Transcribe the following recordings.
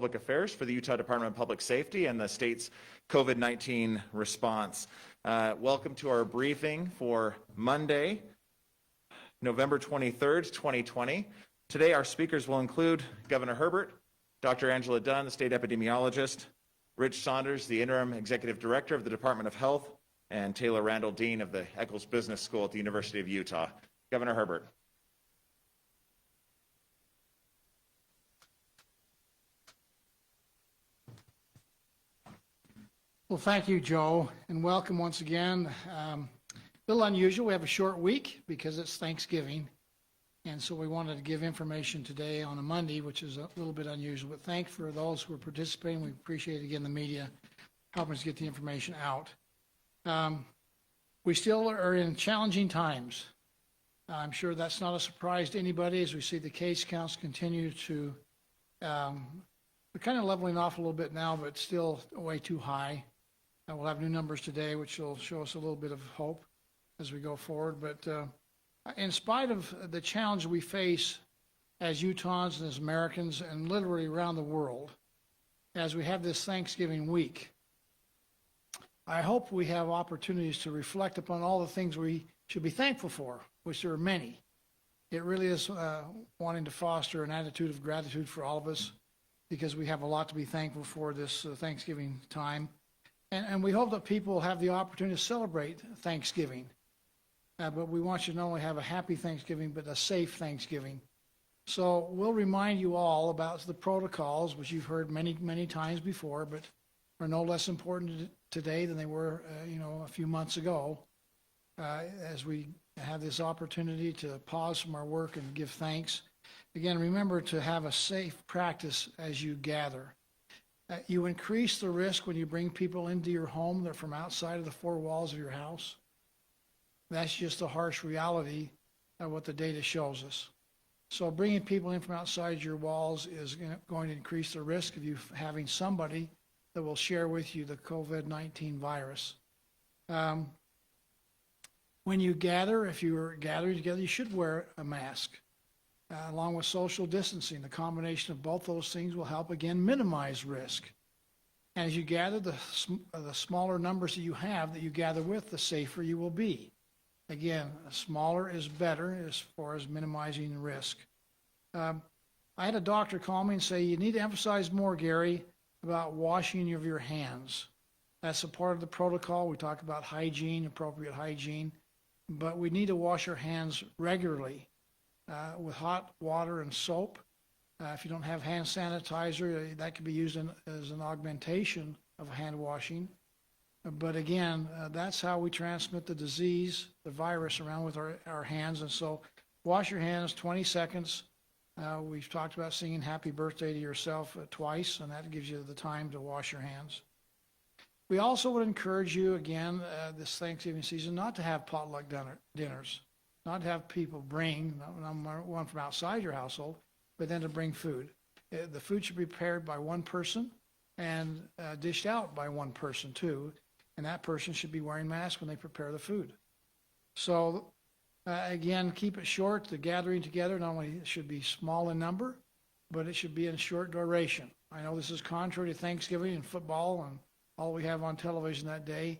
Public Affairs for the Utah Department of Public Safety and the state's COVID-19 response. Welcome to our briefing for Monday, November 23rd, 2020. Today our speakers will include Governor Herbert, Dr. Angela Dunn, the state epidemiologist, Rich Saunders, the interim executive director of the Department of Health, and Taylor Randall, dean of the Eccles Business School at the University of Utah. Governor Herbert. Well, thank you, Joe, and welcome once again. A little unusual. We have a short week because it's Thanksgiving, and so we wanted to give information today on a Monday, which is a little bit unusual. But thanks for those who are participating. We appreciate, again, the media helping us get the information out. We still are in challenging times. I'm sure that's not a surprise to anybody as we see the case counts continue to, we're kind of leveling off a little bit now, but still way too high. We'll have new numbers today, which will show us a little bit of hope as we go forward. But in spite of the challenge we face as Utahns and as Americans and literally around the world, as we have this Thanksgiving week, I hope we have opportunities to reflect upon all the things we should be thankful for, which there are many. It really is wanting to foster an attitude of gratitude for all of us because we have a lot to be thankful for this Thanksgiving time. And we hope that people will have the opportunity to celebrate Thanksgiving. But we want you to not only have a happy Thanksgiving, but a safe Thanksgiving. So we'll remind you all about the protocols, which you've heard many, many times before, but are no less important today than they were, a few months ago, as we have this opportunity to pause from our work and give thanks. Again, remember to have a safe practice as you gather. You increase the risk when you bring people into your home that are from outside of the four walls of your house. That's just a harsh reality of what the data shows us. So bringing people in from outside your walls is going to increase the risk of you having somebody that will share with you the COVID-19 virus. When you gather, if you are gathering together, you should wear a mask. Along with social distancing, the combination of both those things will help, again, minimize risk. And as you gather, the smaller numbers that you gather with, the safer you will be. Again, smaller is better as far as minimizing risk. I had a doctor call me and say, you need to emphasize more, Gary, about washing of your hands. That's a part of the protocol. We talk about hygiene, appropriate hygiene, but we need to wash our hands regularly. With hot water and soap. If you don't have hand sanitizer, that could be used as an augmentation of hand washing. But again, that's how we transmit the disease, the virus, around with our hands. And so wash your hands 20 seconds. We've talked about singing happy birthday to yourself twice, and that gives you the time to wash your hands. We also would encourage you, again, this Thanksgiving season, not to have potluck dinners. Not to have people bring, one from outside your household, but then to bring food. The food should be prepared by one person and dished out by one person too, and that person should be wearing masks when they prepare the food. So again, keep it short. The gathering together not only should be small in number, but it should be in short duration. I know this is contrary to Thanksgiving and football and all we have on television that day,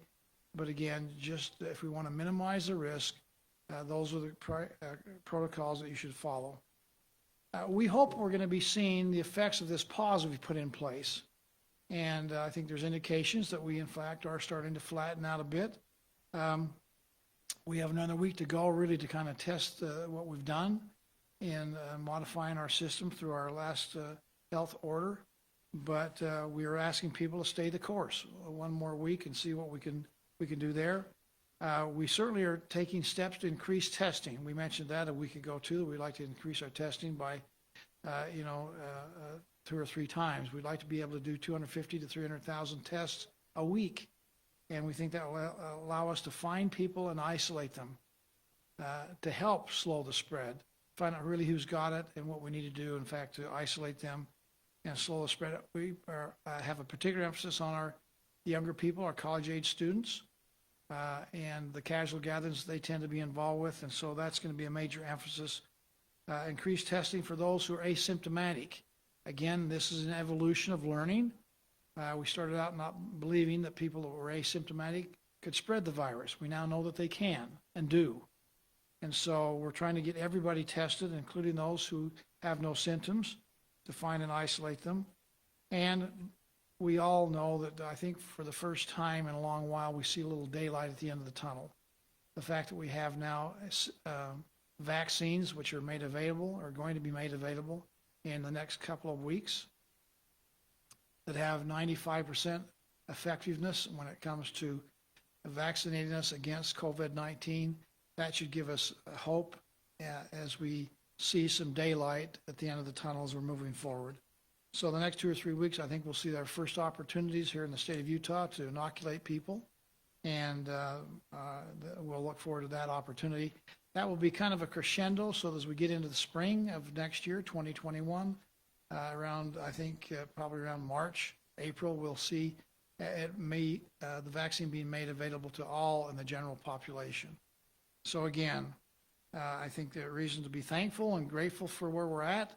but again, just if we want to minimize the risk, those are the protocols that you should follow. We hope we're going to be seeing the effects of this pause that we put in place. And I think there's indications that we, in fact, are starting to flatten out a bit. We have another week to go, really, to kind of test what we've done in modifying our system through our last health order. But we are asking people to stay the course one more week and see what we can do there. We certainly are taking steps to increase testing. We mentioned that a week ago too. We'd like to increase our testing by, 2 or 3 times. We'd like to be able to do 250 to 300,000 tests a week, and we think that will allow us to find people and isolate them to help slow the spread, find out really who's got it and what we need to do, in fact, to isolate them and slow the spread. We have a particular emphasis on our younger people, our college-age students. And the casual gatherings they tend to be involved with, and so that's going to be a major emphasis. Increased testing for those who are asymptomatic. Again, this is an evolution of learning. We started out not believing that people that were asymptomatic could spread the virus. We now know that they can and do. And so we're trying to get everybody tested, including those who have no symptoms, to find and isolate them. And we all know that I think for the first time in a long while, we see a little daylight at the end of the tunnel. The fact that we have now vaccines which are made available, are going to be made available in the next couple of weeks, that have 95% effectiveness when it comes to vaccinating us against COVID-19. That should give us hope as we see some daylight at the end of the tunnel as we're moving forward. So the next 2 or 3 weeks, I think we'll see our first opportunities here in the state of Utah to inoculate people, and we'll look forward to that opportunity. That will be kind of a crescendo, so as we get into the spring of next year, 2021, around, I think, probably around March, April, we'll see the vaccine being made available to all in the general population. So again, I think there are reasons to be thankful and grateful for where we're at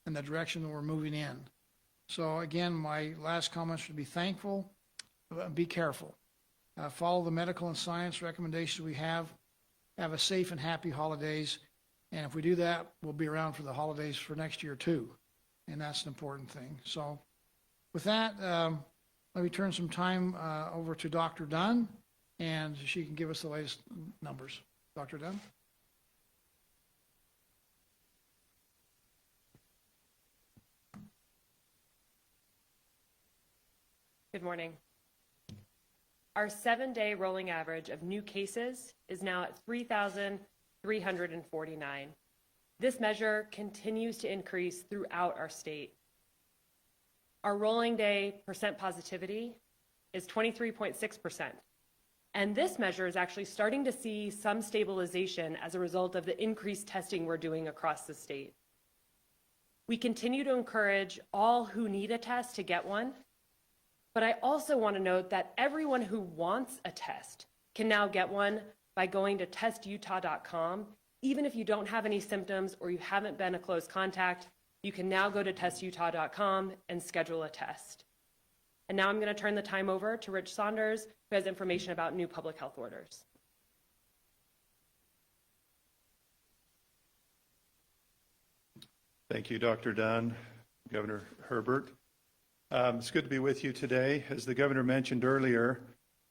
and the direction that we're moving in. So again, my last comment should be thankful, be careful. Follow the medical and science recommendations we have a safe and happy holidays, and if we do that, we'll be around for the holidays for next year too, and that's an important thing. So with that, let me turn some time over to Dr. Dunn, and she can give us the latest numbers. Dr. Dunn? Good morning. Our 7-day rolling average of new cases is now at 3,349. This measure continues to increase throughout our state. Our rolling day percent positivity is 23.6%. And this measure is actually starting to see some stabilization as a result of the increased testing we're doing across the state. We continue to encourage all who need a test to get one. But I also want to note that everyone who wants a test can now get one by going to testutah.com. Even if you don't have any symptoms or you haven't been a close contact, you can now go to testutah.com and schedule a test. And now I'm going to turn the time over to Rich Saunders, who has information about new public health orders. Thank you, Dr. Dunn, Governor Herbert. It's good to be with you today. As the governor mentioned earlier,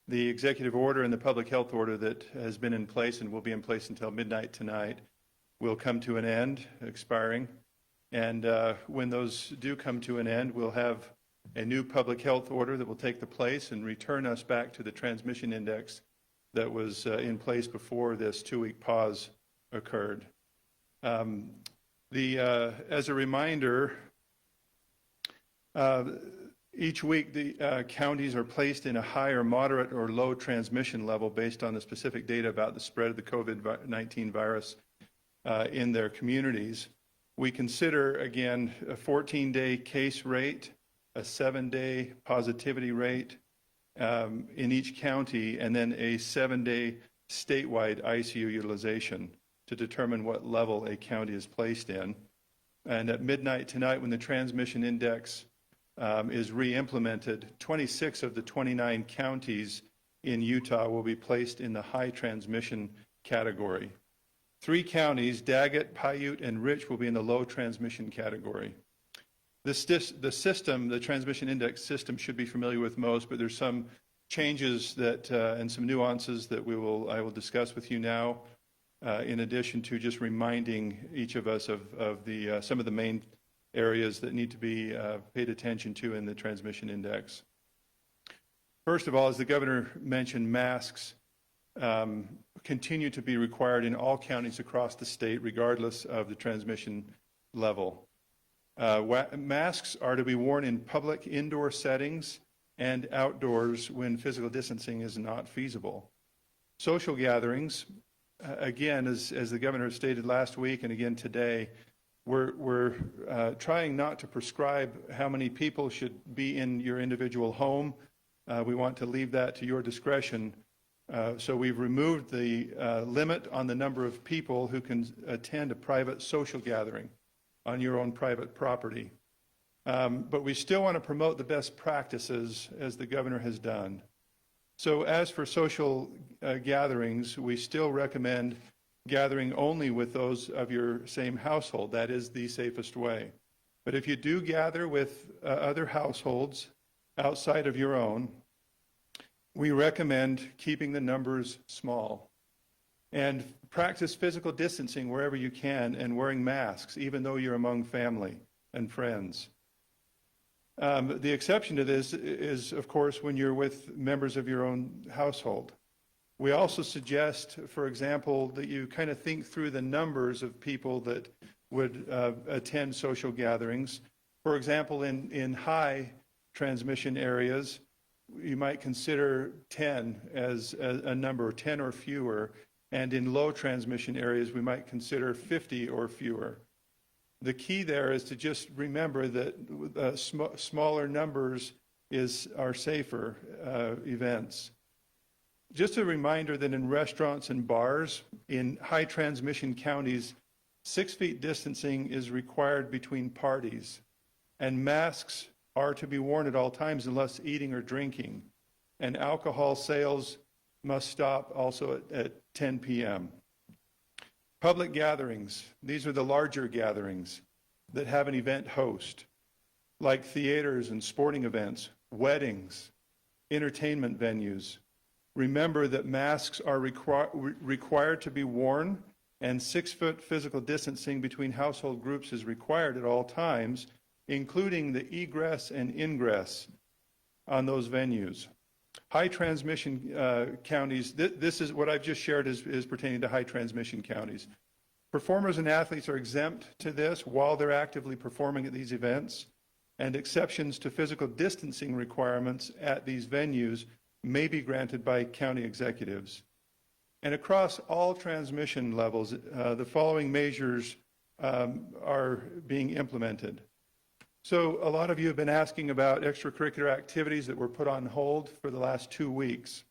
the executive order and the public health order that has been in place and will be in place until midnight tonight will come to an end, expiring. And when those do come to an end, we'll have a new public health order that will take the place and return us back to the transmission index that was in place before this 2-week pause occurred. As a reminder, each week the counties are placed in a high or moderate or low transmission level based on the specific data about the spread of the COVID-19 virus in their communities. We consider, again, a 14-day case rate, a 7-day positivity rate in each county, and then a 7-day statewide ICU utilization to determine what level a county is placed in. And at midnight tonight, when the transmission index is re-implemented, 26 of the 29 counties in Utah will be placed in the high transmission category. 3 counties, Daggett, Paiute, and Rich, will be in the low transmission category. The system, the transmission index system, should be familiar with most, but there's some changes that and some nuances that I will discuss with you now, in addition to just reminding each of us of some of the main areas that need to be paid attention to in the transmission index. First of all, as the governor mentioned, masks continue to be required in all counties across the state, regardless of the transmission level. Masks are to be worn in public indoor settings and outdoors when physical distancing is not feasible. Social gatherings, again, as the governor stated last week and again today, we're trying not to prescribe how many people should be in your individual home. We want to leave that to your discretion. So we've removed the limit on the number of people who can attend a private social gathering on your own private property. But we still want to promote the best practices as the governor has done. So as for social gatherings, we still recommend gathering only with those of your same household. That is the safest way. But if you do gather with other households outside of your own, we recommend keeping the numbers small. And practice physical distancing wherever you can and wearing masks, even though you're among family and friends. The exception to this is, of course, when you're with members of your own household. We also suggest, for example, that you kind of think through the numbers of people that would attend social gatherings. For example, in high transmission areas, you might consider 10 as a number, 10 or fewer. And in low transmission areas, we might consider 50 or fewer. The key there is to just remember that smaller numbers are safer events. Just a reminder that in restaurants and bars, in high transmission counties, 6 feet distancing is required between parties, and masks are to be worn at all times unless eating or drinking, and alcohol sales must stop also at 10 p.m. Public gatherings, these are the larger gatherings that have an event host, like theaters and sporting events, weddings, entertainment venues. Remember that masks are required to be worn, and 6-foot physical distancing between household groups is required at all times, including the egress and ingress on those venues. High transmission counties, this is what I've just shared is pertaining to high transmission counties. Performers and athletes are exempt to this while they're actively performing at these events, and exceptions to physical distancing requirements at these venues may be granted by county executives. And across all transmission levels, the following measures are being implemented. So a lot of you have been asking about extracurricular activities that were put on hold for the last 2 weeks.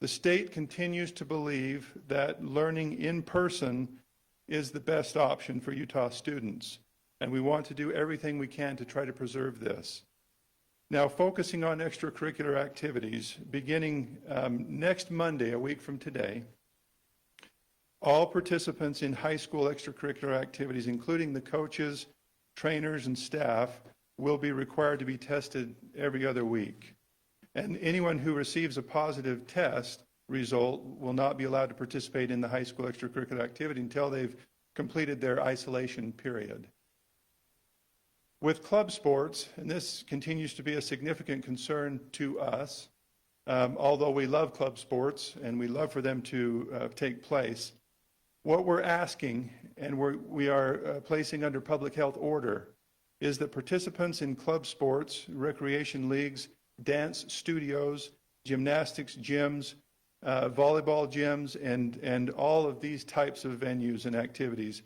The state continues to believe that learning in person is the best option for Utah students, and we want to do everything we can to try to preserve this. Now, focusing on extracurricular activities, beginning next Monday, a week from today, all participants in high school extracurricular activities, including the coaches, trainers, and staff, will be required to be tested every other week. And anyone who receives a positive test result will not be allowed to participate in the high school extracurricular activity until they've completed their isolation period. With club sports, and this continues to be a significant concern to us, although we love club sports and we love for them to take place, what we're asking, and we are placing under public health order, is that participants in club sports, recreation leagues, dance studios, gymnastics gyms, volleyball gyms, and all of these types of venues and activities,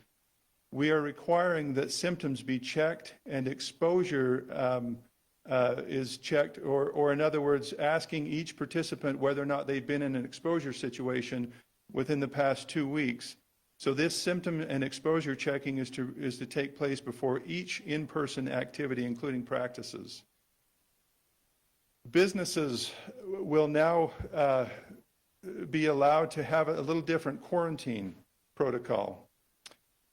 we are requiring that symptoms be checked and exposure is checked, or in other words, asking each participant whether or not they've been in an exposure situation within the past 2 weeks. So this symptom and exposure checking is to take place before each in-person activity, including practices. Businesses will now be allowed to have a little different quarantine protocol.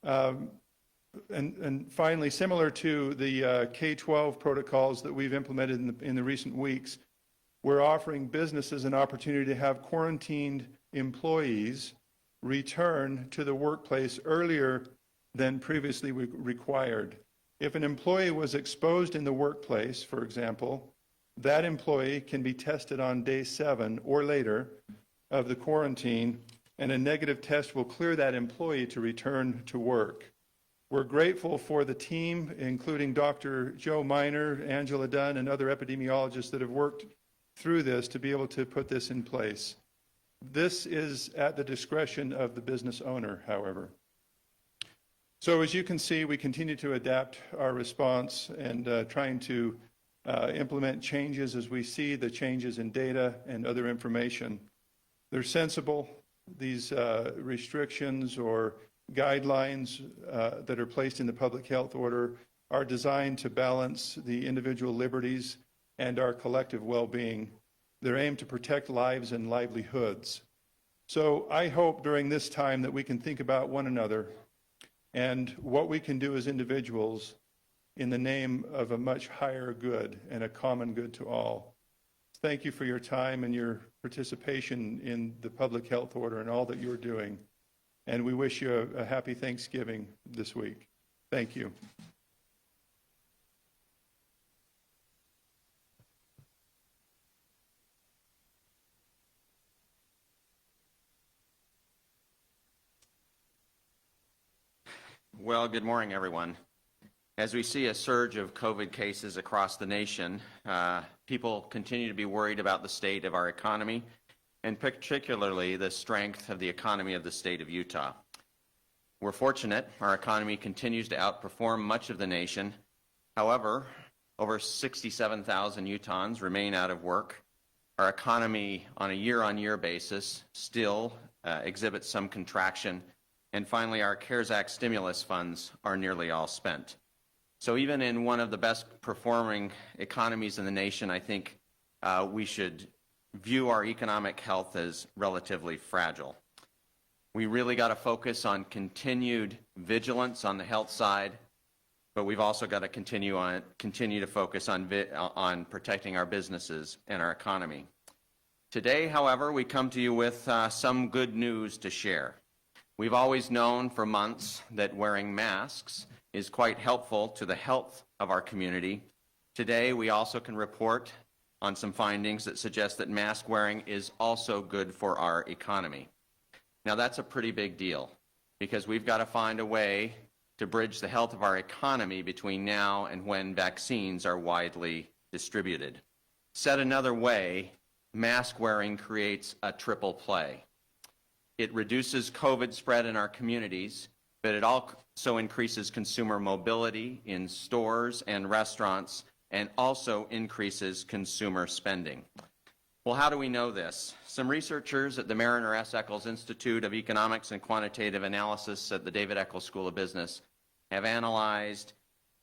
And finally, similar to the K-12 protocols that we've implemented in the recent weeks, we're offering businesses an opportunity to have quarantined employees return to the workplace earlier than previously required. If an employee was exposed in the workplace, for example, that employee can be tested on day 7 or later of the quarantine, and a negative test will clear that employee to return to work. We're grateful for the team, including Dr. Joe Miner, Angela Dunn, and other epidemiologists that have worked through this to be able to put this in place. This is at the discretion of the business owner, however. So as you can see, we continue to adapt our response and trying to implement changes as we see the changes in data and other information. They're sensible. These restrictions or guidelines that are placed in the public health order are designed to balance the individual liberties and our collective well-being. They're aimed to protect lives and livelihoods. So I hope during this time that we can think about one another and what we can do as individuals in the name of a much higher good and a common good to all. Thank you for your time and your participation in the public health order and all that you're doing. And we wish you a happy Thanksgiving this week. Thank you. Well, good morning, everyone. As we see a surge of COVID cases across the nation, people continue to be worried about the state of our economy, and particularly the strength of the economy of the state of Utah. We're fortunate our economy continues to outperform much of the nation. However, over 67,000 Utahns remain out of work. Our economy on a year-on-year basis still exhibits some contraction. And finally, our CARES Act stimulus funds are nearly all spent. So even in one of the best performing economies in the nation, I think we should view our economic health as relatively fragile. We really got to focus on continued vigilance on the health side, but we've also got to continue to focus on protecting our businesses and our economy. Today, however, we come to you with some good news to share. We've always known for months that wearing masks is quite helpful to the health of our community. Today, we also can report on some findings that suggest that mask wearing is also good for our economy. Now, that's a pretty big deal because we've got to find a way to bridge the health of our economy between now and when vaccines are widely distributed. Said another way, mask wearing creates a triple play. It reduces COVID spread in our communities, but it also increases consumer mobility in stores and restaurants and also increases consumer spending. Well, how do we know this? Some researchers at the Mariner S. Eccles Institute of Economics and Quantitative Analysis at the David Eccles School of Business have analyzed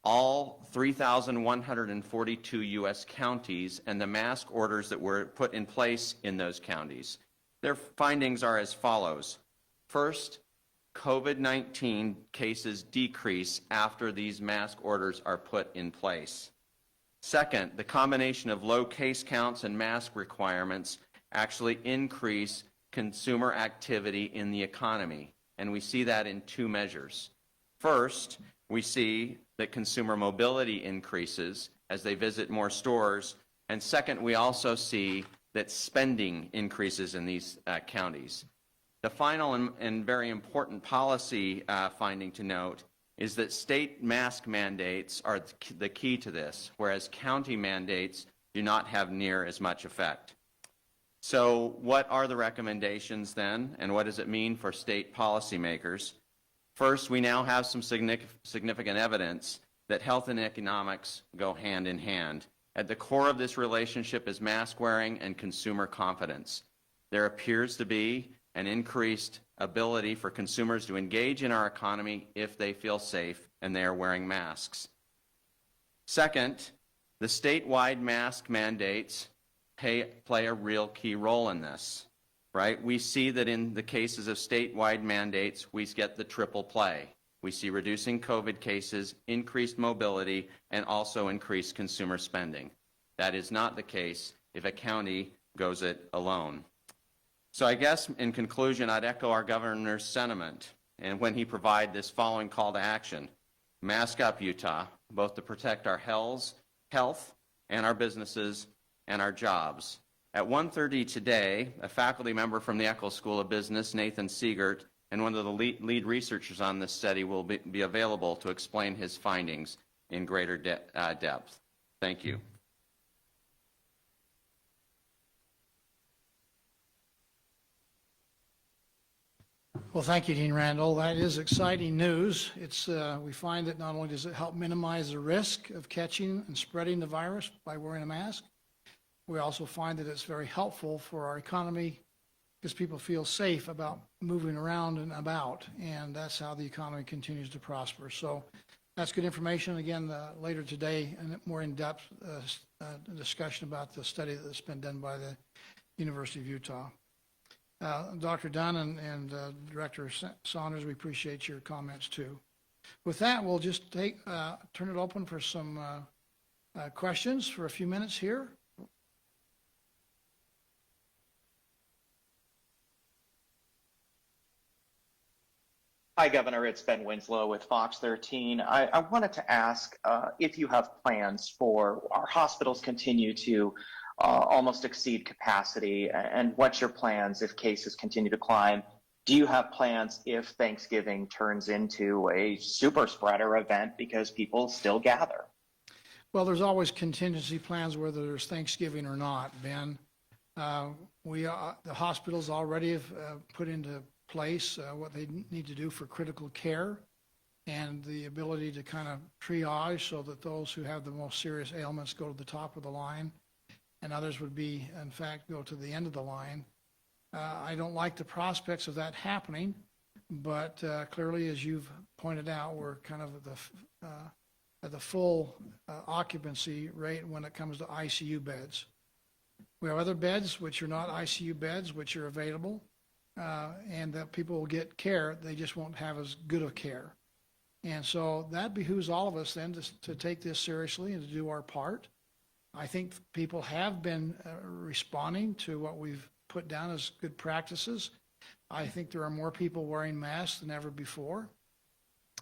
all 3,142 U.S. counties and the mask orders that were put in place in those counties. Their findings are as follows. First, COVID-19 cases decrease after these mask orders are put in place. Second, the combination of low case counts and mask requirements actually increase consumer activity in the economy, and we see that in two measures. First, we see that consumer mobility increases as they visit more stores, and second, we also see that spending increases in these counties. The final and very important policy finding to note is that state mask mandates are the key to this, whereas county mandates do not have near as much effect. So what are the recommendations then, and what does it mean for state policymakers? First, we now have some significant evidence that health and economics go hand in hand. At the core of this relationship is mask wearing and consumer confidence. There appears to be an increased ability for consumers to engage in our economy if they feel safe and they are wearing masks. Second, the statewide mask mandates play a real key role in this, right? We see that in the cases of statewide mandates, we get the triple play. We see reducing COVID cases, increased mobility, and also increased consumer spending. That is not the case if a county goes it alone. So I guess in conclusion, I'd echo our governor's sentiment and when he provided this following call to action. Mask up, Utah, both to protect our health and our businesses and our jobs. At 1:30 today, a faculty member from the Eccles School of Business, Nathan Siegert, and one of the lead researchers on this study will be available to explain his findings in greater depth. Thank you. Well, thank you, Dean Randall. That is exciting news. We find that not only does it help minimize the risk of catching and spreading the virus by wearing a mask, we also find that it's very helpful for our economy because people feel safe about moving around and about, and that's how the economy continues to prosper. So That's good information. Again, later today, a more in-depth discussion about the study that's been done by the University of Utah. Dr. Dunn and Director Saunders, we appreciate your comments too. With that, we'll just turn it open for some questions for a few minutes here. Hi, Governor. It's Ben Winslow with Fox 13. I wanted to ask if you have plans for our hospitals continue to almost exceed capacity, and what's your plans if cases continue to climb? Do you have plans if Thanksgiving turns into a super spreader event because people still gather? Well, there's always contingency plans whether there's Thanksgiving or not, Ben. The hospitals already have put into place what they need to do for critical care and the ability to kind of triage so that those who have the most serious ailments go to the top of the line and others would be, in fact, go to the end of the line. I don't like the prospects of that happening, but clearly, as you've pointed out, we're kind of at the full occupancy rate when it comes to ICU beds. We have other beds which are not ICU beds, which are available, and that people will get care. They just won't have as good of care. And so that behooves all of us then to take this seriously and to do our part. I think people have been responding to what we've put down as good practices. I think there are more people wearing masks than ever before.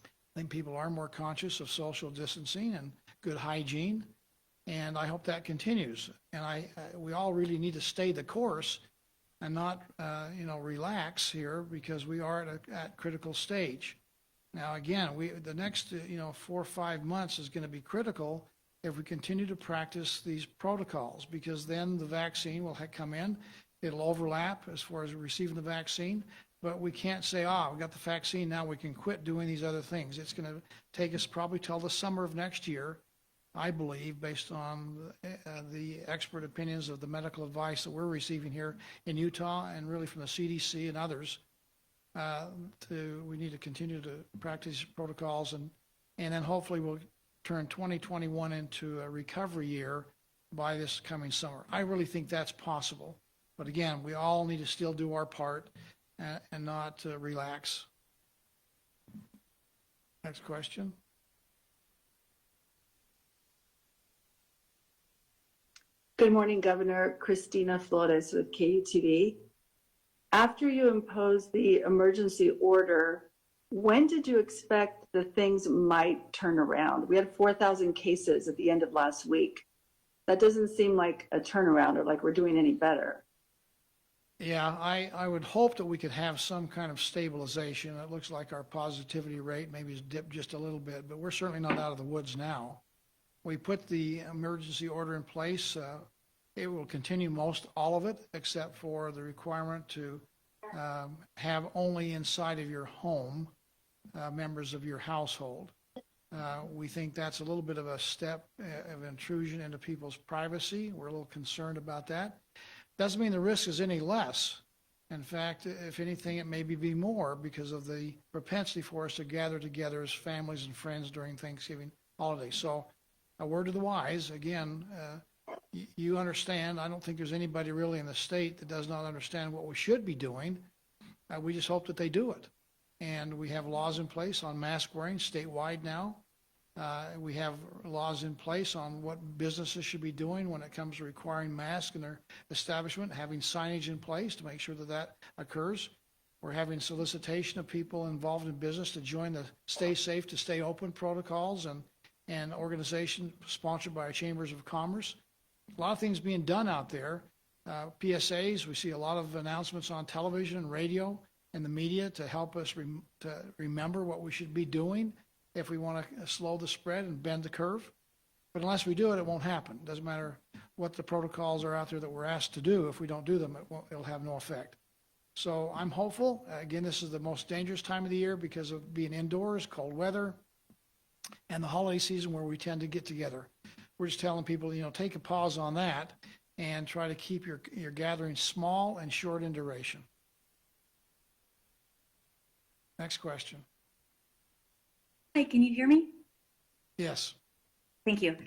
I think people are more conscious of social distancing and good hygiene, and I hope that continues. And we all really need to stay the course and not, relax here because we are at critical stage. Now, again, the next, 4 or 5 months is going to be critical if we continue to practice these protocols, because then the vaccine will come in. It'll overlap as far as receiving the vaccine, but we can't say, we got the vaccine, now we can quit doing these other things. It's going to take us probably till the summer of next year, I believe, based on the expert opinions of the medical advice that we're receiving here in Utah and really from the CDC and others. We need to continue to practice protocols, and then hopefully we'll turn 2021 into a recovery year by this coming summer. I really think that's possible. But again, we all need to still do our part and not relax. Next question. Good morning, Governor. Christina Flores with KUTV. After you imposed the emergency order, when did you expect that things might turn around? We had 4,000 cases at the end of last week. That doesn't seem like a turnaround or like we're doing any better. Yeah, I would hope that we could have some kind of stabilization. It looks like our positivity rate maybe has dipped just a little bit, but we're certainly not out of the woods now. We put the emergency order in place. It will continue all of it, except for the requirement to have only inside of your home members of your household. We think that's a little bit of a step of intrusion into people's privacy. We're a little concerned about that. Doesn't mean the risk is any less. In fact, if anything, it may be more because of the propensity for us to gather together as families and friends during Thanksgiving holiday. So a word to the wise, again, you understand. I don't think there's anybody really in the state that does not understand what we should be doing. We just hope that they do it. And we have laws in place on mask wearing statewide now. We have laws in place on what businesses should be doing when it comes to requiring masks in their establishment, having signage in place to make sure that occurs. We're having solicitation of people involved in business to join the Stay Safe to Stay Open protocols and organization sponsored by our chambers of commerce. A lot of things being done out there. PSAs, we see a lot of announcements on television and radio and the media to help us to remember what we should be doing if we want to slow the spread and bend the curve. But unless we do it, it won't happen. It doesn't matter what the protocols are out there that we're asked to do. If we don't do them, it'll have no effect. So I'm hopeful. Again, this is the most dangerous time of the year because of being indoors, cold weather, and the holiday season where we tend to get together. We're just telling people, take a pause on that and try to keep your gatherings small and short in duration. Next question. Hi, can you hear me? Yes. Thank you.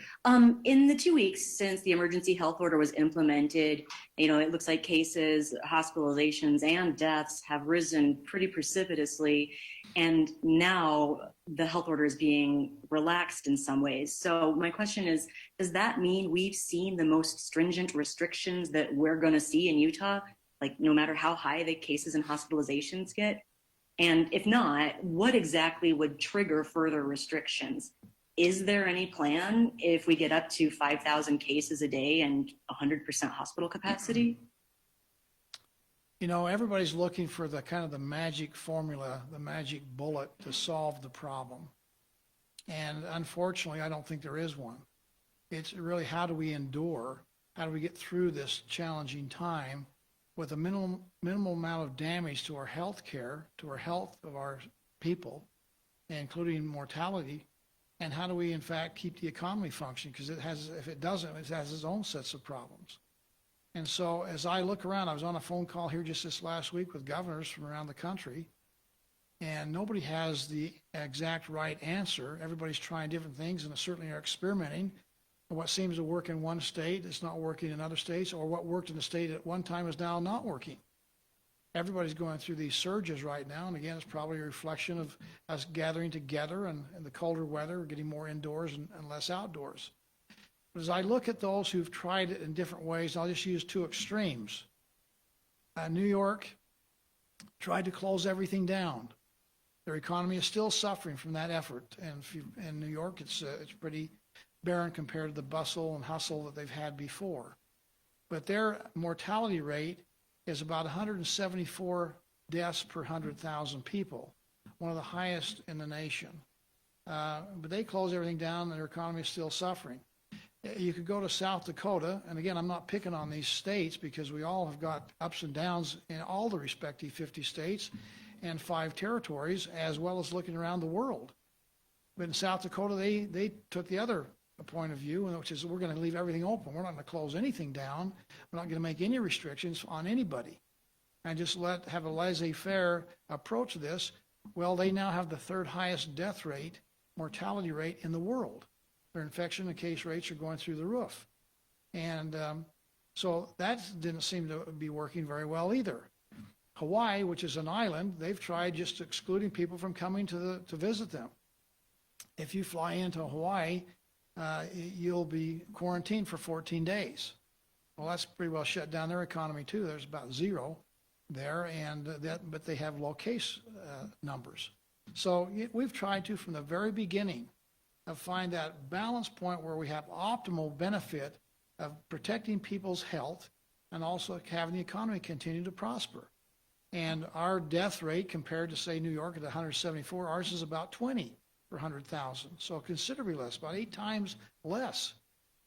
In the 2 weeks since the emergency health order was implemented, it looks like cases, hospitalizations, and deaths have risen pretty precipitously. And now the health order is being relaxed in some ways. So my question is, does that mean we've seen the most stringent restrictions that we're going to see in Utah, like no matter how high the cases and hospitalizations get? And if not, what exactly would trigger further restrictions? Is there any plan if we get up to 5,000 cases a day and 100% hospital capacity? Everybody's looking for the kind of the magic formula, the magic bullet to solve the problem. And unfortunately, I don't think there is one. It's really, how do we endure? How do we get through this challenging time with a minimal amount of damage to our health care, to our health of our people, including mortality? And how do we, in fact, keep the economy functioning? Because if it doesn't, it has its own sets of problems. And so as I look around, I was on a phone call here just this last week with governors from around the country, and nobody has the exact right answer. Everybody's trying different things and certainly are experimenting. And what seems to work in one state is not working in other states, or what worked in the state at one time is now not working. Everybody's going through these surges right now, and again, it's probably a reflection of us gathering together and the colder weather, getting more indoors and less outdoors. But as I look at those who've tried it in different ways, I'll just use two extremes. New York tried to close everything down. Their economy is still suffering from that effort, and in New York, it's pretty barren compared to the bustle and hustle that they've had before. But their mortality rate is about 174 deaths per 100,000 people, one of the highest in the nation. But they close everything down, and their economy is still suffering. You could go to South Dakota, and again, I'm not picking on these states because we all have got ups and downs in all the respective 50 states and 5 territories, as well as looking around the world. But in South Dakota, they took the other point of view, which is we're going to leave everything open. We're not going to close anything down. We're not going to make any restrictions on anybody and just have a laissez-faire approach to this. Well, they now have the 3rd highest death rate, mortality rate in the world. Their infection and case rates are going through the roof. And so that didn't seem to be working very well either. Hawaii, which is an island, they've tried just excluding people from coming to visit them. If you fly into Hawaii, you'll be quarantined for 14 days. Well, that's pretty well shut down their economy too. There's about 0 there, but they have low case numbers. So we've tried to, from the very beginning, find that balance point where we have optimal benefit of protecting people's health and also having the economy continue to prosper. And our death rate compared to, say, New York at 174, ours is about 20 per 100,000. So considerably less, about 8 times less.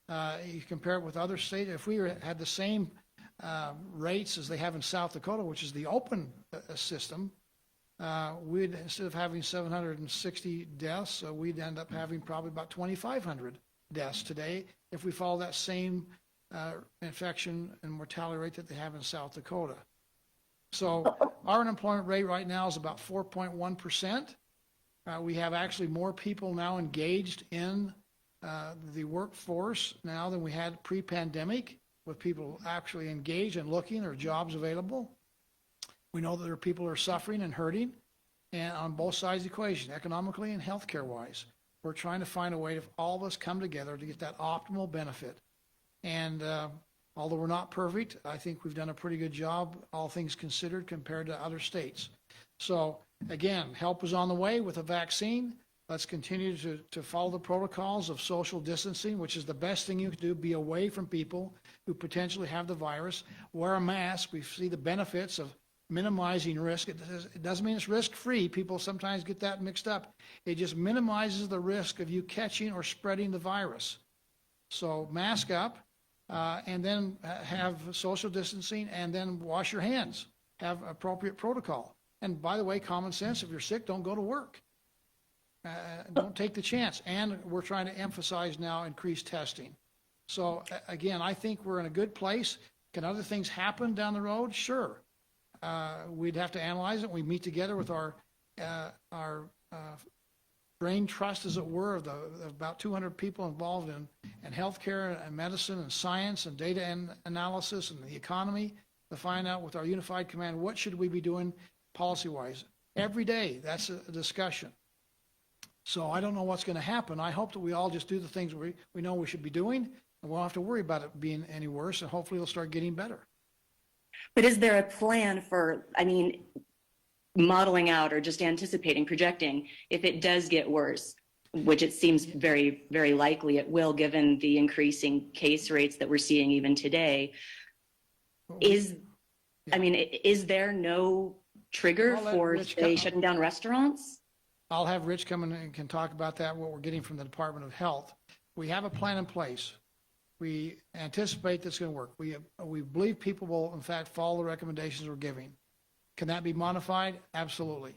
You compare it with other states. If we had the same rates as they have in South Dakota, which is the open system, we'd, instead of having 760 deaths, we'd end up having probably about 2,500 deaths today if we follow that same infection and mortality rate that they have in South Dakota. So our unemployment rate right now is about 4.1%. We have actually more people now engaged in the workforce now than we had pre-pandemic, with people actually engaged and looking. There are jobs available. We know that there are people who are suffering and hurting, and on both sides of the equation, economically and healthcare wise. We're trying to find a way to all of us come together to get that optimal benefit. And although we're not perfect, I think we've done a pretty good job, all things considered, compared to other states. So again, help is on the way with a vaccine. Let's continue to follow the protocols of social distancing, which is the best thing you can do. Be away from people who potentially have the virus. Wear a mask. We see the benefits of minimizing risk. It doesn't mean it's risk-free. People sometimes get that mixed up. It just minimizes the risk of you catching or spreading the virus. So mask up, and then have social distancing, and then wash your hands. Have appropriate protocol. And by the way, common sense, if you're sick, don't go to work. Don't take the chance. And we're trying to emphasize now increased testing. So again, I think we're in a good place. Can other things happen down the road? Sure. We'd have to analyze it. We meet together with our brain trust, as it were, of about 200 people involved in healthcare and medicine and science and data analysis and the economy to find out with our unified command, what should we be doing policy-wise? Every day, that's a discussion. So I don't know what's going to happen. I hope that we all just do the things we know we should be doing, and we won't have to worry about it being any worse, and hopefully it'll start getting better. But is there a plan for, I mean, modeling out or just anticipating, projecting, if it does get worse, which it seems very, very likely it will, given the increasing case rates that we're seeing even today, is there no trigger I'll let for, Rich say, come- shutting down restaurants? I'll have Rich come in and can talk about that, what we're getting from the Department of Health. We have a plan in place. We anticipate that's going to work. We believe people will, in fact, follow the recommendations we're giving. Can that be modified? Absolutely.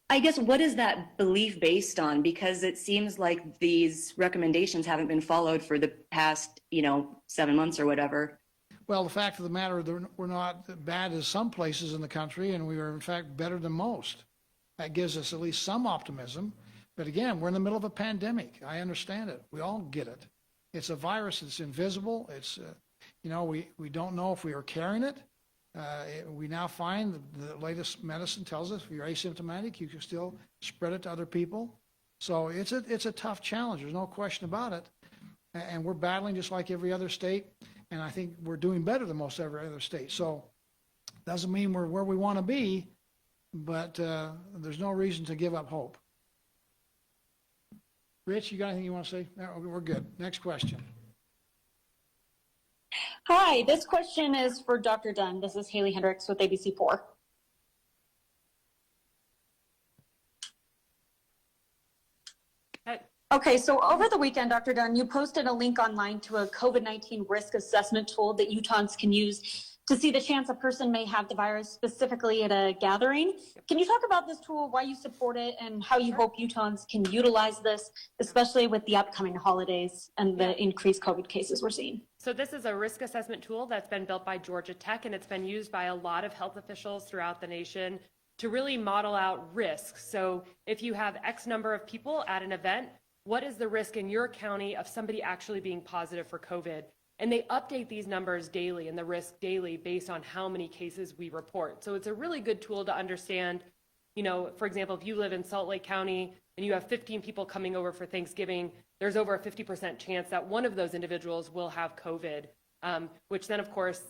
I guess, what is that belief based on? Because it seems like these recommendations haven't been followed for the past, 7 months or whatever. Well, the fact of the matter, we're not as bad as some places in the country, and we are, in fact, better than most. That gives us at least some optimism. But again, we're in the middle of a pandemic. I understand it. We all get it. It's a virus. It's invisible. It's, we don't know if we are carrying it. We now find the latest medicine tells us if you're asymptomatic, you can still spread it to other people. So it's a tough challenge. There's no question about it. And we're battling just like every other state. And I think we're doing better than most every other state. So doesn't mean we're where we want to be, but there's no reason to give up hope. Rich, you got anything you want to say? No, we're good. Next question. Hi, this question is for Dr. Dunn. This is Haley Hendricks with ABC4. Okay, so over the weekend, Dr. Dunn, you posted a link online to a COVID-19 risk assessment tool that Utahns can use to see the chance a person may have the virus, specifically at a gathering. Can you talk about this tool, why you support it, and how you hope Utahns can utilize this, especially with the upcoming holidays and the increased COVID cases we're seeing? So this is a risk assessment tool that's been built by Georgia Tech, and it's been used by a lot of health officials throughout the nation to really model out risks. So if you have X number of people at an event, what is the risk in your county of somebody actually being positive for COVID? And they update these numbers daily and the risk daily based on how many cases we report. So it's a really good tool to understand, for example, if you live in Salt Lake County and you have 15 people coming over for Thanksgiving, there's over a 50% chance that one of those individuals will have COVID, which then, of course,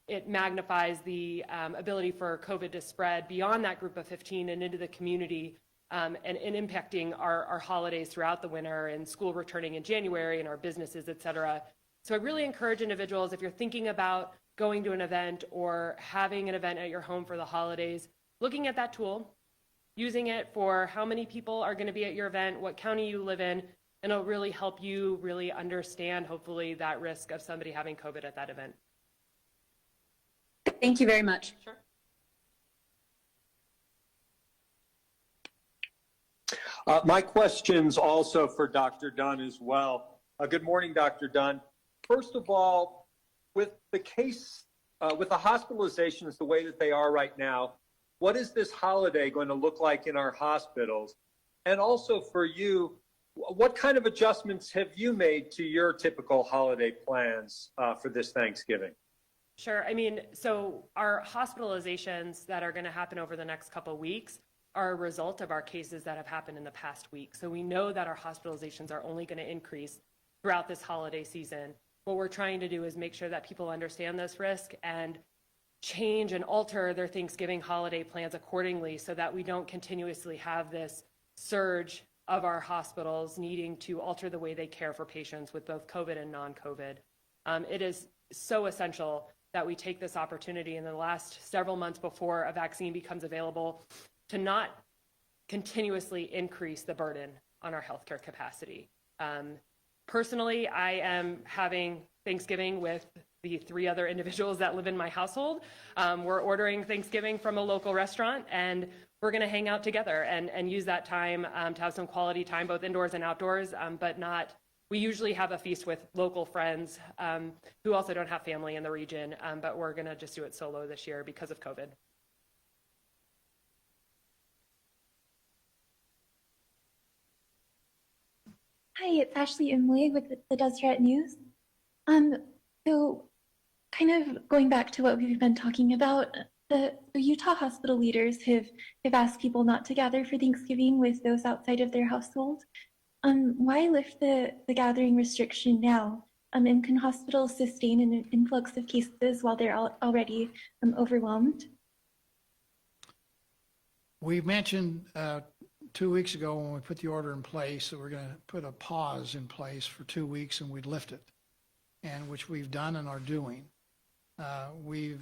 it magnifies the ability for COVID to spread beyond that group of 15 and into the community. And impacting our holidays throughout the winter and school returning in January and our businesses, et cetera. So I really encourage individuals, if you're thinking about going to an event or having an event at your home for the holidays, looking at that tool, using it for how many people are going to be at your event, what county you live in, and it'll really help you really understand, hopefully, that risk of somebody having COVID at that event. Thank you very much. Sure. My question's also for Dr. Dunn as well. Good morning, Dr. Dunn. First of all, with the hospitalizations the way that they are right now, what is this holiday going to look like in our hospitals? And also for you, what kind of adjustments have you made to your typical holiday plans for this Thanksgiving? Sure. So our hospitalizations that are going to happen over the next couple of weeks are a result of our cases that have happened in the past week. So we know that our hospitalizations are only going to increase throughout this holiday season. What we're trying to do is make sure that people understand this risk and change and alter their Thanksgiving holiday plans accordingly so that we don't continuously have this surge of our hospitals needing to alter the way they care for patients with both COVID and non-COVID. It is so essential that we take this opportunity in the last several months before a vaccine becomes available to not continuously increase the burden on our healthcare capacity. Personally, I am having Thanksgiving with the 3 other individuals that live in my household. We're ordering Thanksgiving from a local restaurant, and we're going to hang out together and use that time to have some quality time, both indoors and outdoors, we usually have a feast with local friends who also don't have family in the region, but we're going to just do it solo this year because of COVID. Hi, it's Ashley Imlay with the Deseret News. So kind of going back to what we've been talking about, the Utah hospital leaders have asked people not to gather for Thanksgiving with those outside of their household. Why lift the gathering restriction now? And can hospitals sustain an influx of cases while they're already overwhelmed? We mentioned 2 weeks ago when we put the order in place that we're going to put a pause in place for 2 weeks and we'd lift it, and which we've done and are doing. We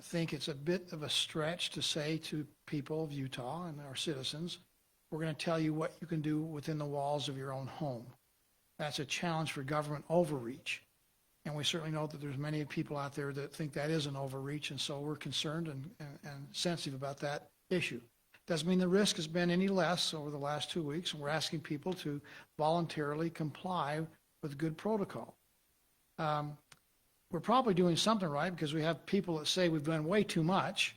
think it's a bit of a stretch to say to people of Utah and our citizens, we're going to tell you what you can do within the walls of your own home. That's a challenge for government overreach. And we certainly know that there's many people out there that think that is an overreach, and so we're concerned and sensitive about that issue. Doesn't mean the risk has been any less over the last 2 weeks, and we're asking people to voluntarily comply with good protocol. We're probably doing something right because we have people that say we've done way too much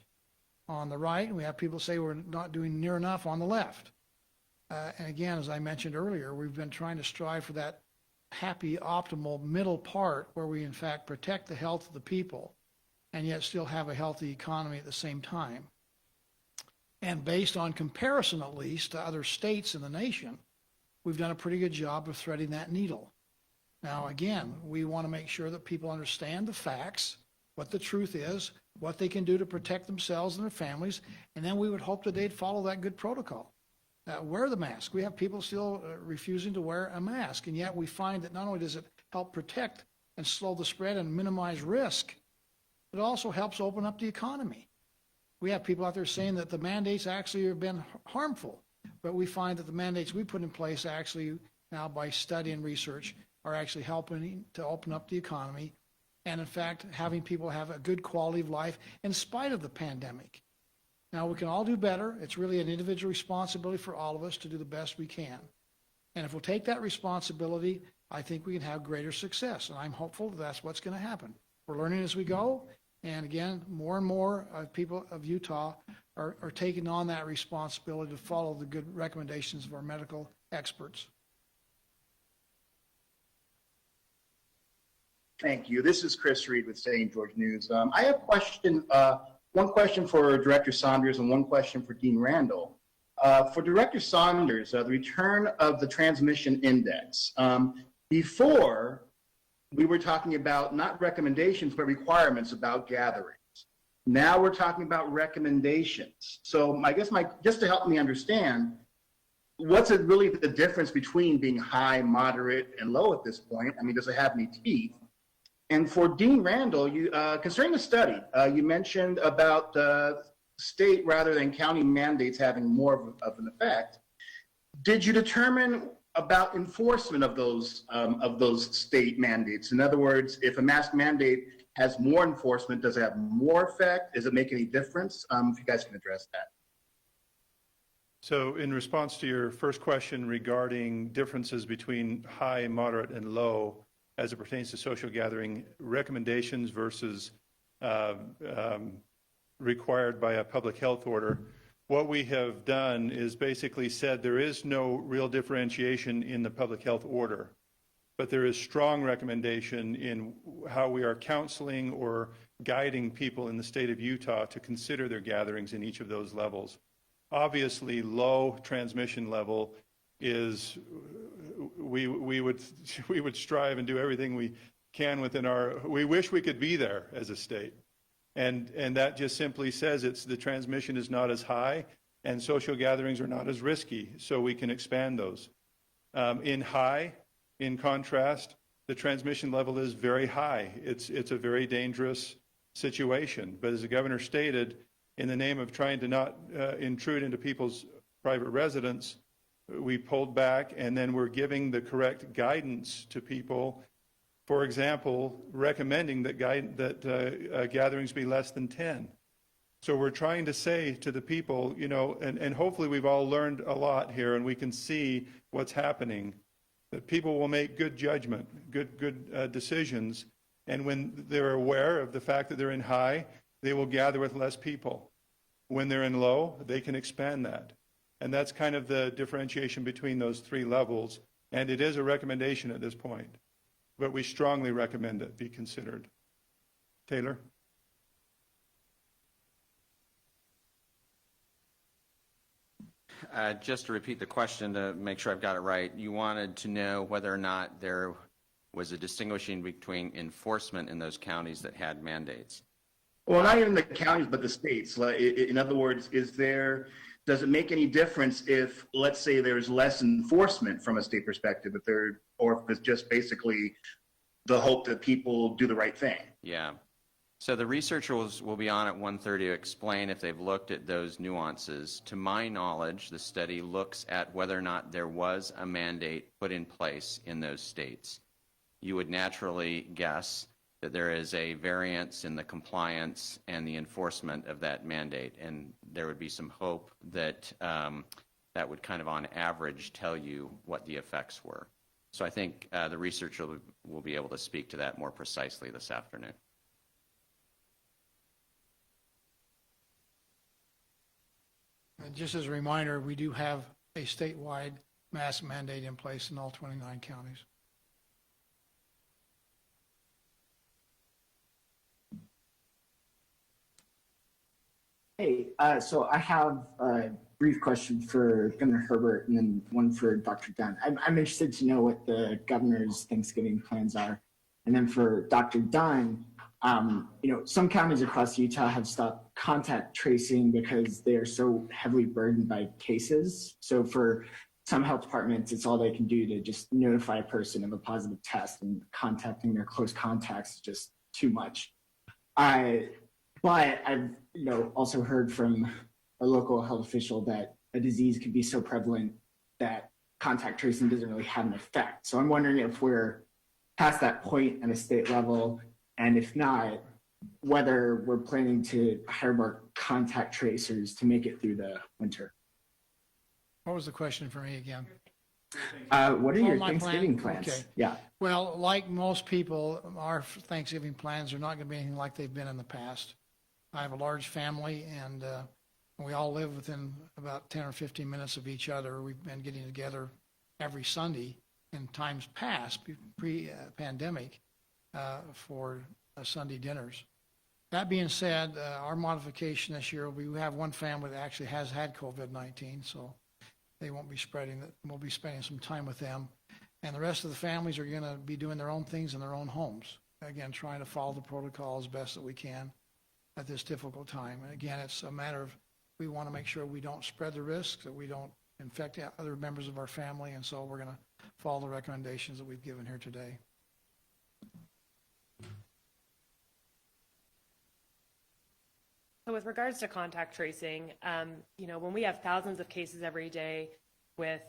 on the right, and we have people say we're not doing near enough on the left. And again, as I mentioned earlier, we've been trying to strive for that happy, optimal middle part where we in fact protect the health of the people and yet still have a healthy economy at the same time. And based on comparison, at least, to other states in the nation, we've done a pretty good job of threading that needle. Now, again, we want to make sure that people understand the facts, what the truth is, what they can do to protect themselves and their families, and then we would hope that they'd follow that good protocol. Wear the mask. We have people still refusing to wear a mask, and yet we find that not only does it help protect and slow the spread and minimize risk, it also helps open up the economy. We have people out there saying that the mandates actually have been harmful, but we find that the mandates we put in place actually now by study and research are actually helping to open up the economy and in fact having people have a good quality of life in spite of the pandemic. Now we can all do better. It's really an individual responsibility for all of us to do the best we can. And if we'll take that responsibility, I think we can have greater success. And I'm hopeful that that's what's going to happen. We're learning as we go. And again, more and more people of Utah are taking on that responsibility to follow the good recommendations of our medical experts. Thank you. This is Chris Reed with St. George News. I have one question for Director Saunders and one question for Dean Randall. For Director Saunders, the return of the transmission index. Before, we were talking about not recommendations, but requirements about gatherings. Now we're talking about recommendations. So I guess just to help me understand, what's really the difference between being high, moderate, and low at this point? I mean, does it have any teeth? And for Dean Randall, concerning the study, you mentioned about state rather than county mandates having more of an effect. Did you determine about enforcement of those state mandates? In other words, if a mask mandate has more enforcement, does it have more effect? Does it make any difference? If you guys can address that. So in response to your first question regarding differences between high, moderate, and low as it pertains to social gathering recommendations versus required by a public health order, what we have done is basically said there is no real differentiation in the public health order, but there is strong recommendation in how we are counseling or guiding people in the state of Utah to consider their gatherings in each of those levels. Obviously, low transmission level is, we would strive and do everything we can within we wish we could be there as a state. And that just simply says the transmission is not as high and social gatherings are not as risky, so we can expand those. In contrast, the transmission level is very high. It's a very dangerous situation. But as the governor stated, in the name of trying to not intrude into people's private residence, we pulled back, and then we're giving the correct guidance to people. For example, recommending that gatherings be less than 10. So we're trying to say to the people, and hopefully we've all learned a lot here, and we can see what's happening, that people will make good judgment, good decisions, and when they're aware of the fact that they're in high, they will gather with less people. When they're in low, they can expand that. And that's kind of the differentiation between those three levels. And it is a recommendation at this point, but we strongly recommend it be considered. Taylor? Just to repeat the question to make sure I've got it right, you wanted to know whether or not there was a distinguishing between enforcement in those counties that had mandates. Well, not even the counties, but the states. In other words, does it make any difference if, let's say, there's less enforcement from a state perspective, or if it's just basically the hope that people do the right thing? Yeah. So the researchers will be on at 1:30 to explain if they've looked at those nuances. To my knowledge, the study looks at whether or not there was a mandate put in place in those states. You would naturally guess that there is a variance in the compliance and the enforcement of that mandate, and there would be some hope that that would kind of on average tell you what the effects were. So I think the researcher will be able to speak to that more precisely this afternoon. And just as a reminder, we do have a statewide mask mandate in place in all 29 counties. Hey, so I have a brief question for Governor Herbert and then one for Dr. Dunn. I'm interested to know what the governor's Thanksgiving plans are. And then for Dr. Dunn, some counties across Utah have stopped contact tracing because they are so heavily burdened by cases. So for some health departments, it's all they can do to just notify a person of a positive test, and contacting their close contacts is just too much. But I've also heard from a local health official that a disease could be so prevalent that contact tracing doesn't really have an effect. So I'm wondering if we're past that point at a state level, and if not, whether we're planning to hire more contact tracers to make it through the winter. What was the question for me again? What are your my Thanksgiving plan? plans? Okay. Yeah. Well, like most people, our Thanksgiving plans are not going to be anything like they've been in the past. I have a large family, and we all live within about 10 or 15 minutes of each other. We've been getting together every Sunday in times past, pre-pandemic, for Sunday dinners. That being said, our modification this year will be, we have one family that actually has had COVID-19, so they won't be spreading it. We'll be spending some time with them. And the rest of the families are going to be doing their own things in their own homes. Again, trying to follow the protocol as best that we can at this difficult time. And again, it's a matter of, we want to make sure we don't spread the risks, that we don't infect other members of our family, and so we're going to follow the recommendations that we've given here today. So with regards to contact tracing, when we have thousands of cases every day with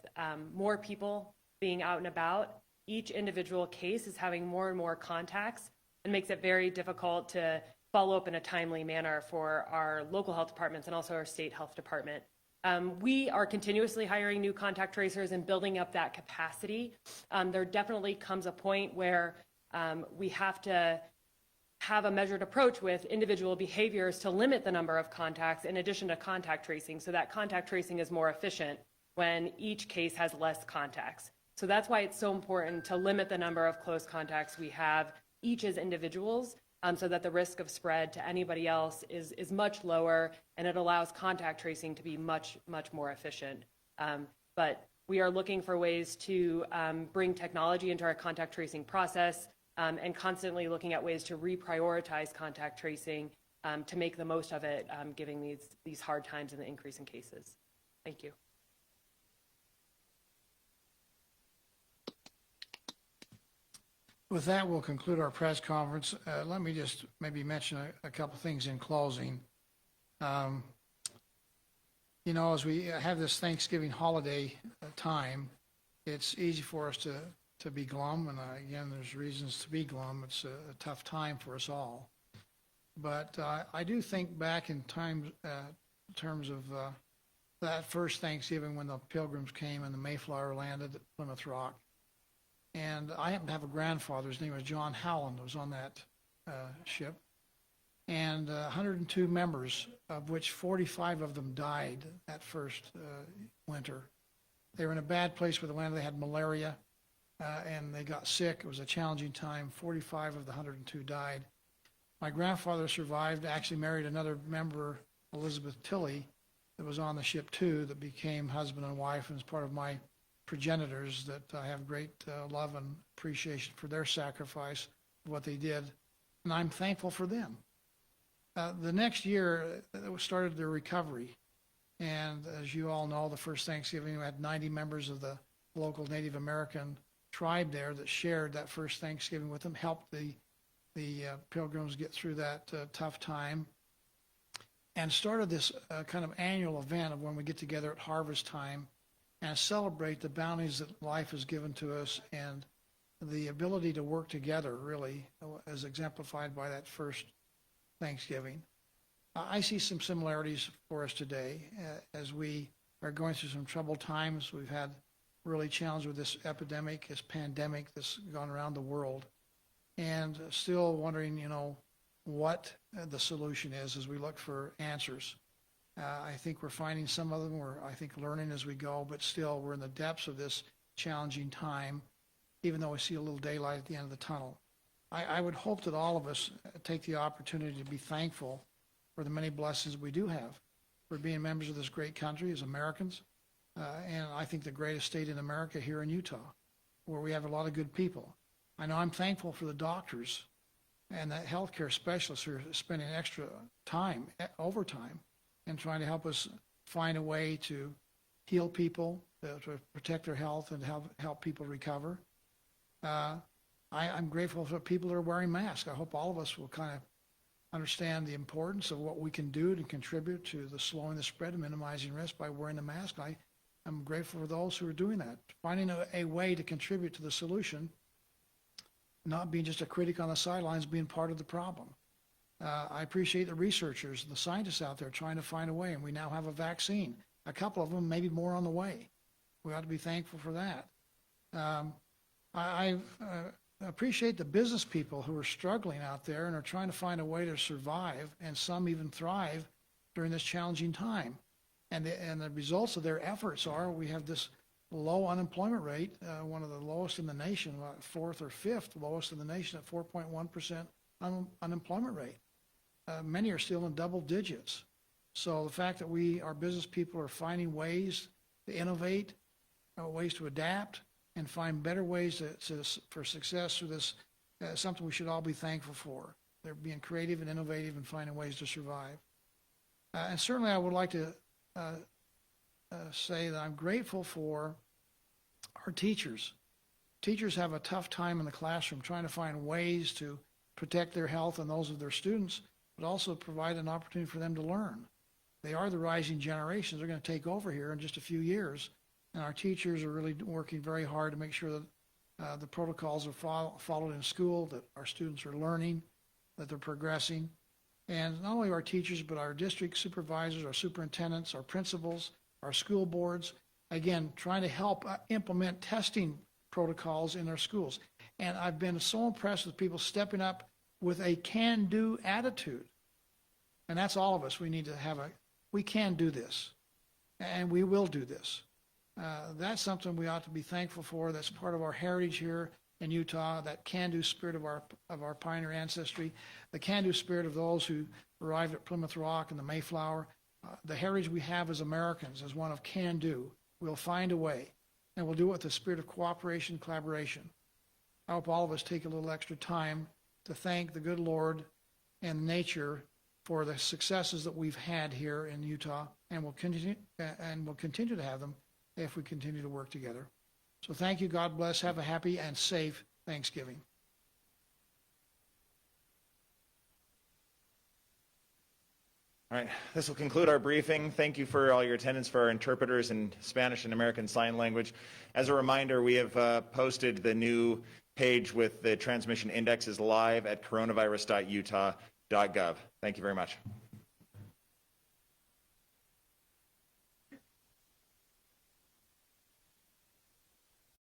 more people being out and about, each individual case is having more and more contacts and makes it very difficult to follow up in a timely manner for our local health departments and also our state health department. We are continuously hiring new contact tracers and building up that capacity. There definitely comes a point where we have to have a measured approach with individual behaviors to limit the number of contacts in addition to contact tracing, so that contact tracing is more efficient when each case has less contacts. So that's why it's so important to limit the number of close contacts we have each as individuals, so that the risk of spread to anybody else is much lower, and it allows contact tracing to be much, much more efficient. But we are looking for ways to bring technology into our contact tracing process, and constantly looking at ways to reprioritize contact tracing to make the most of it, given these hard times and the increase in cases. Thank you. With that, we'll conclude our press conference. Let me just maybe mention a couple things in closing. As we have this Thanksgiving holiday time, it's easy for us to be glum, and again, there's reasons to be glum. It's a tough time for us all. But I do think back in terms of that first Thanksgiving when the Pilgrims came and the Mayflower landed at Plymouth Rock. And I happen to have a grandfather, his name was John Howland, was on that ship. And 102 members, of which 45 of them died that first winter. They were in a bad place where the land, they had malaria. and they got sick. It was a challenging time. 45 of the 102 died. My grandfather survived, actually married another member, Elizabeth Tilley, that was on the ship too, that became husband and wife and is part of my progenitors that I have great love and appreciation for their sacrifice, what they did, and I'm thankful for them. The next year, it started the recovery, and as you all know, the first Thanksgiving, we had 90 members of the local Native American tribe there that shared that first Thanksgiving with them, helped the pilgrims get through that tough time, and started this kind of annual event of when we get together at harvest time and celebrate the bounties that life has given to us and the ability to work together, really, as exemplified by that first Thanksgiving. I see some similarities for us today as we are going through some troubled times. We've had really challenged with this epidemic, this pandemic that's gone around the world, and still wondering, what the solution is as we look for answers. I think we're finding some of them. We're, I think, learning as we go, but still we're in the depths of this challenging time, even though we see a little daylight at the end of the tunnel. I would hope that all of us take the opportunity to be thankful for the many blessings we do have, for being members of this great country as Americans, and I think the greatest state in America here in Utah, where we have a lot of good people. I know I'm thankful for the doctors and the healthcare specialists who are spending extra time, overtime, and trying to help us find a way to heal people, to protect their health and help people recover. I'm grateful for people that are wearing masks. I hope all of us will kind of understand the importance of what we can do to contribute to the slowing the spread and minimizing risk by wearing the mask. I'm grateful for those who are doing that, finding a way to contribute to the solution, not being just a critic on the sidelines, being part of the problem. I appreciate the researchers and the scientists out there trying to find a way, and we now have a vaccine. A couple of them, maybe more on the way. We ought to be thankful for that. I appreciate the business people who are struggling out there and are trying to find a way to survive, and some even thrive during this challenging time. And the results of their efforts are we have this low unemployment rate, one of the lowest in the nation, fourth or fifth lowest in the nation at 4.1% unemployment rate. Many are still in double digits. So the fact that our business people are finding ways to innovate, ways to adapt, and find better ways for success through this, something we should all be thankful for. They're being creative and innovative and finding ways to survive. And certainly I would like to say that I'm grateful for our teachers. Teachers have a tough time in the classroom trying to find ways to protect their health and those of their students, but also provide an opportunity for them to learn. They are the rising generations. They're going to take over here in just a few years. And our teachers are really working very hard to make sure that the protocols are followed in school, that our students are learning, that they're progressing. And not only our teachers, but our district supervisors, our superintendents, our principals, our school boards, again, trying to help implement testing protocols in their schools. And I've been so impressed with people stepping up with a can-do attitude. And that's all of us. We need to have we can do this, and we will do this. That's something we ought to be thankful for. That's part of our heritage here in Utah, that can-do spirit of our pioneer ancestry, the can-do spirit of those who arrived at Plymouth Rock and the Mayflower. The heritage we have as Americans is one of can-do. We'll find a way, and we'll do it with the spirit of cooperation, collaboration. I hope all of us take a little extra time to thank the good Lord and nature for the successes that we've had here in Utah, and we'll continue to have them if we continue to work together. So thank you. God bless. Have a happy and safe Thanksgiving. All right, this will conclude our briefing. Thank you for all your attendance for our interpreters in Spanish and American Sign Language. As a reminder, we have posted the new page with the transmission indexes live at coronavirus.utah.gov. Thank you very much.